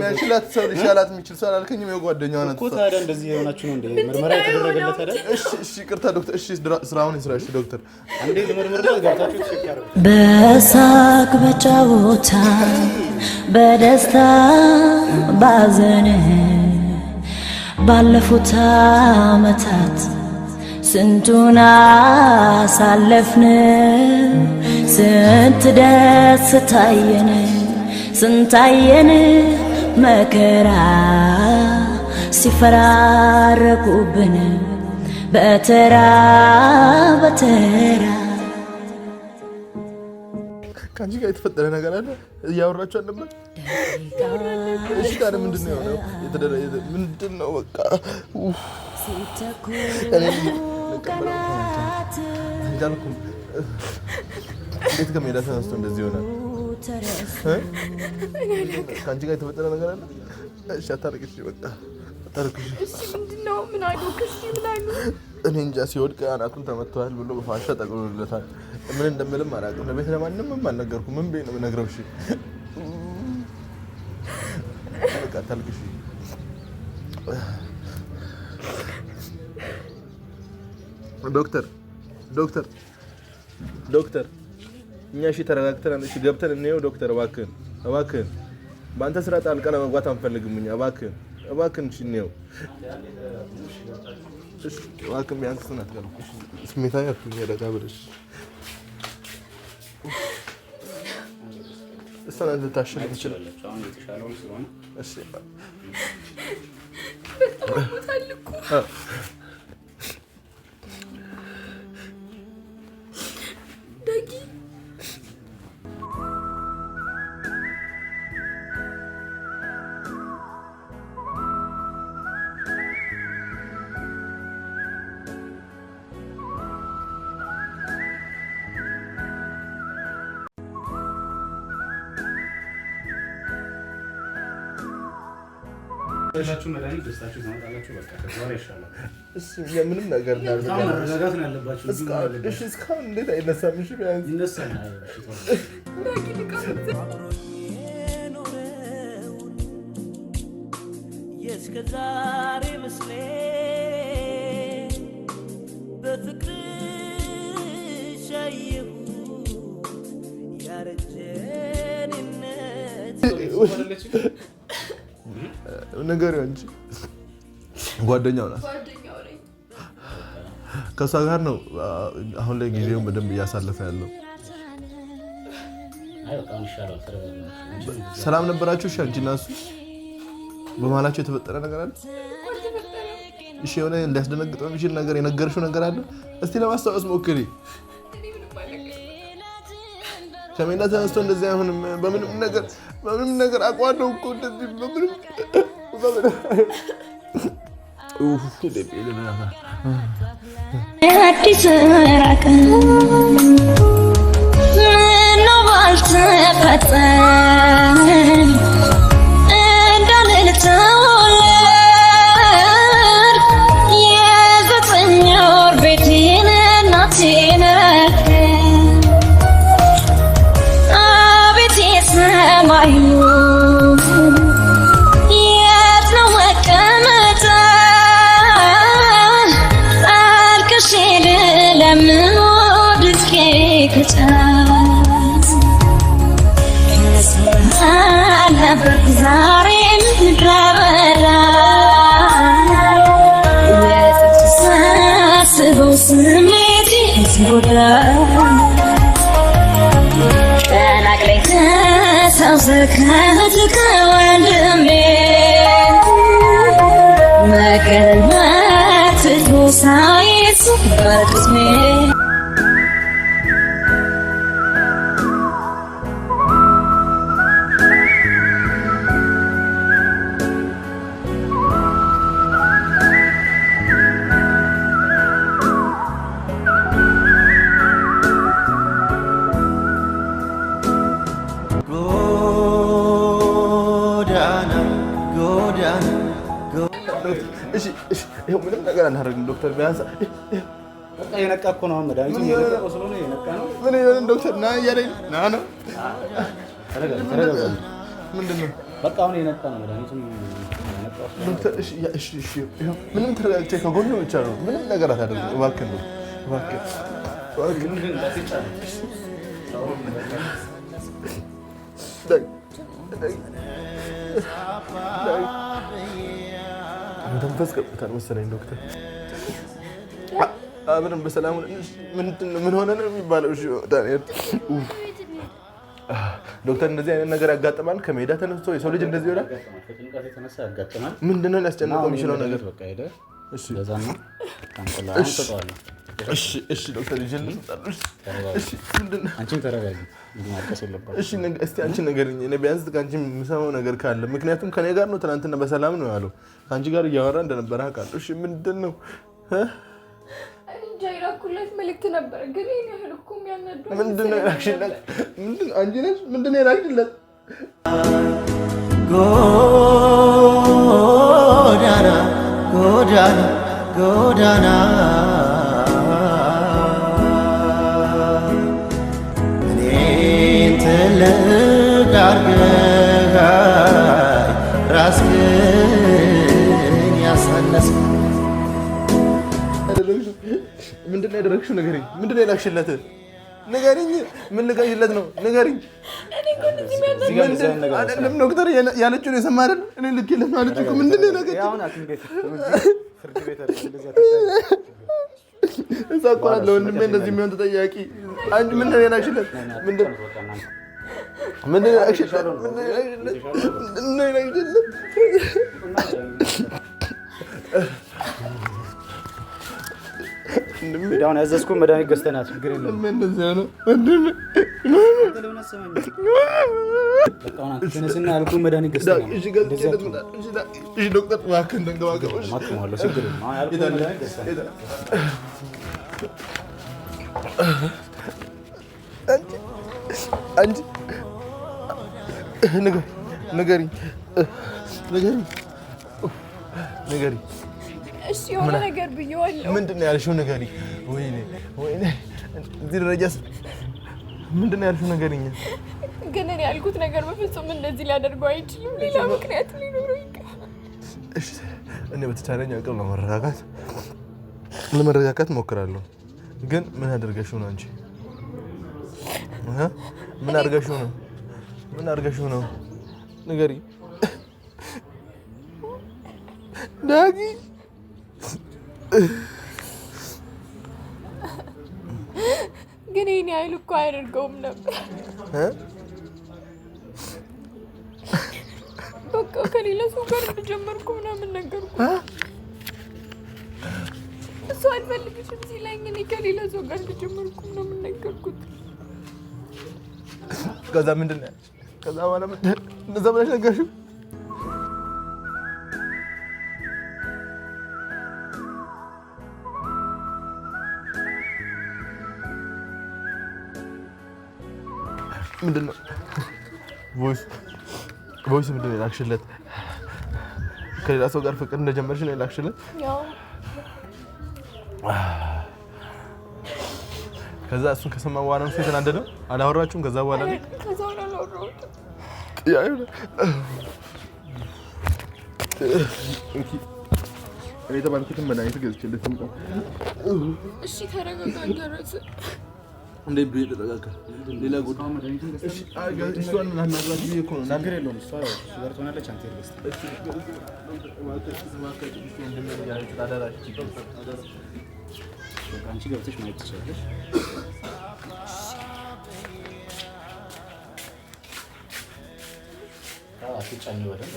ያሽላት ሰው ሊሻላት የሚችል ሰው አላልከኝም? የጓደኛው ናት እኮ። ታዲያ እንደዚህ የሆናችሁ ነው እንዴ? ምርመራ የተደረገለት አይደል? እሺ ይቅርታ ዶክተር። እሺ ስራውን ይስራ። እሺ ዶክተር አንዴ ለምርመራ ገብታችሁ ቼክ ያርጉ። በሳቅ በጨዋታ በደስታ ባዘን ባለፉት ዓመታት ስንቱን አሳለፍን ስንት ደስ ታየን ስንታየን መከራ ሲፈራረቁብን በተራ በተራ ካንቺ ጋር የተፈጠረ ነገር አለ እያወራችሁ ነበር እሺ ታዲያ ምንድነው የሆነው ምንድነው በቃ እንዳልኩም እንዴት ከሜዳ ተነስቶ እንደዚህ ይሆናል ካንቺ ጋር የተፈጠረ ነገር አለ እሺ አታርቅሽ በቃ አታርቅሽ እሺ ምንድነው ምን አድርገሽ ይብላሉ እኔ እንጃ ሲወድቅ አናቱን ተመቷል ብሎ በፋሻ ጠቅልሎለታል ምን እንደምልም አላውቅም ለቤት ለማንንም አልነገርኩም ምን ቤት ነው የምነግረው እሺ በቃ አታልቅሽ ዶክተር እኛ እሺ ተረጋግተናል እሺ ገብተን እንየው ዶክተር እባክህን በአንተ ስራ ጣልቃ ለመግባት አንፈልግም እኛ እባክህን እሺ እንየው እሺ እባክህን ቢያንስ አትቀርኩሽ ስሜታዊ አትሁኝ ረጋ ብለሽ እሷን ልታሸንፍ ትችላለች አሁን የተሻለው ስለሆነ እሺ ታላችሁ መድኃኒት ደስታችሁ ታመጣላችሁ በቃ ከዛሬ ይሻላል እሺ የምንም ነገር ታማ ረጋጋት ነው ያለባችሁ እሺ እስካሁን እንዴት አይነሳም እሺ ቢያንስ ይነሳል የስከዛሬ መስሌ በፍቅርሽ አየሁት ያረጀንነት ነገር እንጂ ጓደኛው ናት ከሷ ጋር ነው አሁን ላይ ጊዜውን በደንብ እያሳለፈ ያለው ሰላም ነበራችሁ እሺ አንቺና እሱ በመሀላችሁ የተፈጠረ ነገር አለ እሺ የሆነ እንዲያስደነግጠው የሚችል ነገር የነገርሽው ነገር አለ እስቲ ለማስታወስ ሞክሪ ከሜዳ ተነስቶ እንደዚህ አይሆንም በምንም ነገር አቋለው እኮ እንደዚህ በምንም አዲስ ራቀ ምነው ባልተፈጠረ እንዳልተወለድ የዘጠኝ ወር ቤቴን እናቴን አቤት የሰማዩ ጎዳና እሺ ይሄው ምንም ነገር አናደርግም ዶክተር ቢያንስ በቃ የነቃ እኮ ነው መድኃኒቱ የነቃው ስለሆነ የነቃ ነው ምን ይሆን ዶክተር ና እያለኝ ና ነው ተረጋጋ ምንድን ነው በቃ አሁን የነቃ ነው መድኃኒቱ የነቃው ዶክተር እሺ ይሄው ምንም ተረጋግቼ ከጎኑ ብቻ ነው ምንም ነገር አታደርግም እባክህ ምንድን እንዳትጫለ መንፈስ ገብቶታል መሰለኝ ዶክተር አብረን በሰላም ምን ሆነ ነው የሚባለው እሺ ዳንኤል ዶክተር እንደዚህ አይነት ነገር ያጋጥማል ከሜዳ ተነስቶ የሰው ልጅ እንደዚህ ይሆናል ከጭንቀት የተነሳ ያጋጥማል ምንድነው ሊያስጨንቀው የሚችለው ነገር በቃ ሄደ እሺ ለዛና ታንቀላው ተጣጣለ እሺ ዶክተር ይጀልል እሺ ምንድነው አንቺም ተረጋጊ እንዴ ማልቀስ የለባትም እሺ እስቲ አንቺ ንገሪኝ እኔ ቢያንስ ከአንቺ የምሰማው ነገር ካለ ምክንያቱም ከኔ ጋር ነው ትናንትና በሰላም ነው ያለው አንቺ ጋር እያወራ እንደነበረ አውቃለሁ እሺ ምንድነው ጃይራኩለት መልእክት ነበር ግን እኔ እኮ የሚያነዱ ምንድነው ያክሽለት ምንድነው አንቺ ነሽ ምንድነው ያክሽለት ጎዳና እኔን ትልቅ አድርገህ ራስህን ያሳነስክ ምንድነው ያደረግሽው ንገሪኝ ምንድነው ያላክሽለት ንገሪኝ ምን ልጋይለት ነው ንገሪኝ እኔ እኮ እንደዚህ የሚያነዱ አይደለም ዶክተር ያለችውን የሰማ አይደል እኔ ልክለት ነው አለች እኮ ምንድነው ያደረገችው ያው አክም ቤት ፍርድ ቤት እንደዛ እዛ እኮ አለ ወንድሜ እንደዚህ የሚሆን ተጠያቂ አንቺ ምንድነው ያላክሽለት ምንድነው ያላክሽለት ዳውን ያዘዝኩ መድኃኒት ገዝተናት ችግር የለም እንደዚህ ነው ወንድሜ በቃ ተነስና ያልኩ መድኃኒት ገዝተናት እሺ ዶክተር እባክህ እንደንገባገው ማክማለሁ ችግር የለም ያልኩ መድኃኒት ገዝተናት አንቺ ንገሪኝ እሺ የሆነ ነገር ብየዋለሁ ምንድን ነው ያልሽው ንገሪኝ ወይኔ እዚህ ደረጃስ ምንድን ነው ያልሽው ንገሪኝ ግን እኔ ያልኩት ነገር በፍጹም እንደዚህ ሊያደርገው አይችልም ሌላ ምክንያት ሊኖረው ይገባል እሺ እኔ በተቻለኝ አቅም ለመረጋጋት እሞክራለሁ ግን ምን አድርገሽው ነው አንቺ ምን አድርገሽው ነው ንገሪኝ ዳጊ ግን እኔ አይል እኮ አያደርገውም ነበር በቃ ከሌላ ሰው ጋር እንደጀመርኩ ምናምን ነገርኩ እሱ አልፈልግሽም ሲለኝ እኔ ከሌላ ሰው ጋር እንደጀመርኩ ምናምን ነገርኩት ከዛ ምንድን ነው ከዛ በኋላ እንደዛ ብለሽ ነገርሽው ምንድነው ቮይስ ምንድነው የላክሽለት ከሌላ ሰው ጋር ፍቅር እንደጀመርሽ ነው የላክሽለት ያው ከዛ እሱን ከሰማ በኋላ ነው የተናደደው አላወራችሁም ከዛ በኋላ አላወራሁትም እኔ ተባልኩትን መድኃኒት ገዝቼለት እሺ ተረጋጋ ደረሰ እንዴ ቤት ተረጋጋ ሌላ ጉዳይ እሺ እሷን እናናግራት ብዬ እኮ ነው ችግር የለውም እሷ ትሆናለች አንተ ይልበስ አንቺ ገብተሽ ማየት ትችላለሽ አትጫኝ በደንብ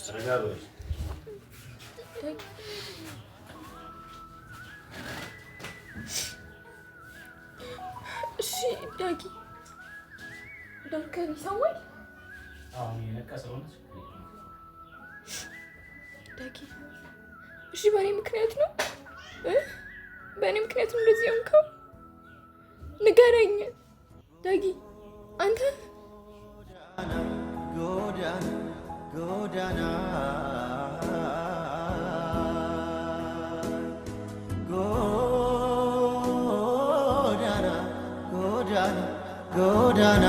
ተረጋጋ እሺ ዳጊ ዶክተር ይሰማል አሁን የነቀሰው ነው ዳጊ እሺ በእኔ ምክንያት ነው በእኔ ምክንያት ነው እንደዚህ ሆንከው ንገረኝ ዳጊ አንተ ጎዳና ጎዳና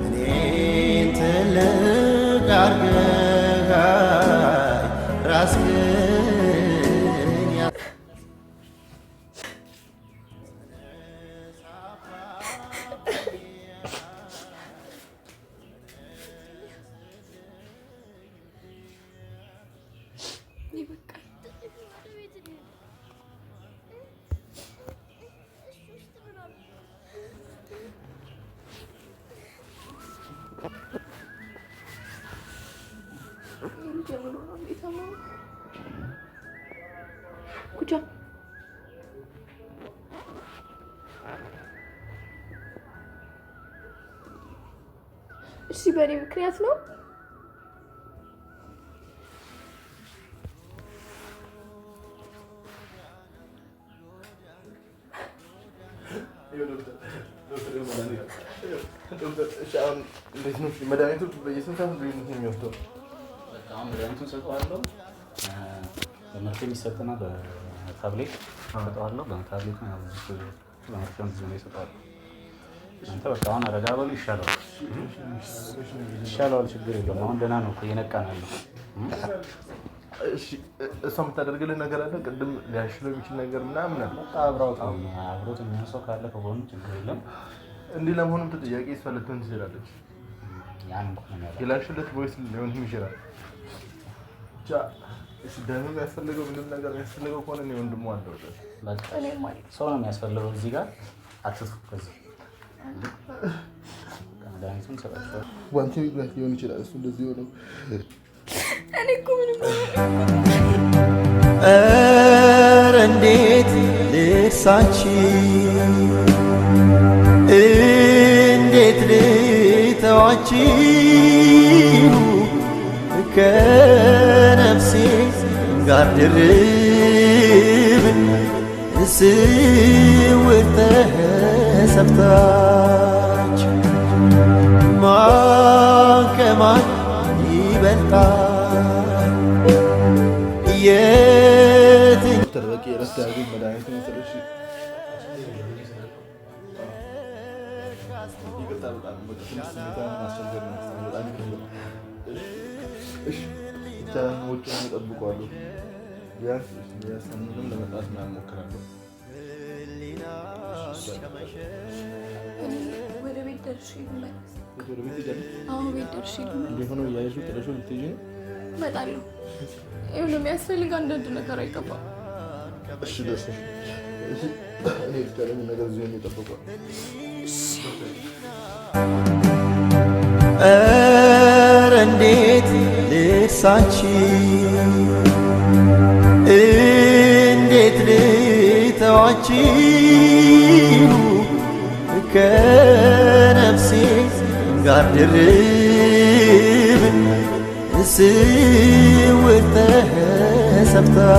እኔን ትልቅ አድርገህ ራስህን እሺ በእኔ ምክንያት ነው እንዴት ነው መድኃኒቱ በየስንት ሰዓት ነው የሚወስደው? በጣም መድኃኒቱን ሰጠዋለሁ። በመርፌ የሚሰጥና በታብሌት ሰጠዋለሁ። በታብሌት ነው በመርፌውን ጊዜ ነው ይሰጠዋለሁ። አንተ በቃ አሁን አረጋ በሉ ይሻለዋል። ችግር የለውም። አሁን ደህና ነው፣ እየነቃ ነው ያለው። እሺ እሷ የምታደርግልህ ነገር አለ? ቅድም ሊያሽለው የሚችል ነገር ምናምን አለ? አብሮት የሚሆን ሰው ካለ ከጎኑ ችግር የለም። እንዲህ ለመሆኑም ተጠያቂ እሷ ልትሆን ትችላለች። የላሽለት ቮይስ ሊሆን ይችላል። ብቻ ደህኑ የሚያስፈልገው ምንም ነገር የሚያስፈልገው ከሆነ እኔ ወንድሙ አለው። ሰው ነው የሚያስፈልገው። እዚህ ጋር አትጥፉ። ከዚህ መድኃኒቱን ሰጣቸዋል። ዋንቲ ቢግላት ሊሆን ይችላል። እሱ እንደዚህ ሆነው እኔ እኮ ምንም ኧረ እንዴት ልርሳችሁ እንዴት ልተዋችሁ ከነፍሴ ጋር ድርብ ስውር ተሰብታችሁ ማን ከማን ይበልጣል ተደረቂ የረስተ ያገኝ መድኃኒት መሰለሽ። ይቅርታ በጣም ማስቸገር ነው። በጣም ብቻ ውጭ እጠብቀዋለሁ። ቢያንስ ምንም ለመጣት ምናምን እሞክራለሁ። ወደ ቤት ደርሼ ልመለስ። ወደ ቤት ሄጃለሁ። አዎ ቤት ደርሼ ልመለስ። እንደሆነ እያየሽው ጥለሽው ልትሄጂ ነው? እመጣለሁ። ይኸውልህ የሚያስፈልግ አንዳንድ ነገር አይጠፋም። እሺ ደስ እሺ። እኔ ብቻለኝ ነገር እዚህ ነው የጠበቀው። ኧረ እንዴት ልርሳችሁ እንዴት ልተዋችሁ ከነፍሴ ጋር ድርብ ስውር ተሰብታችሁ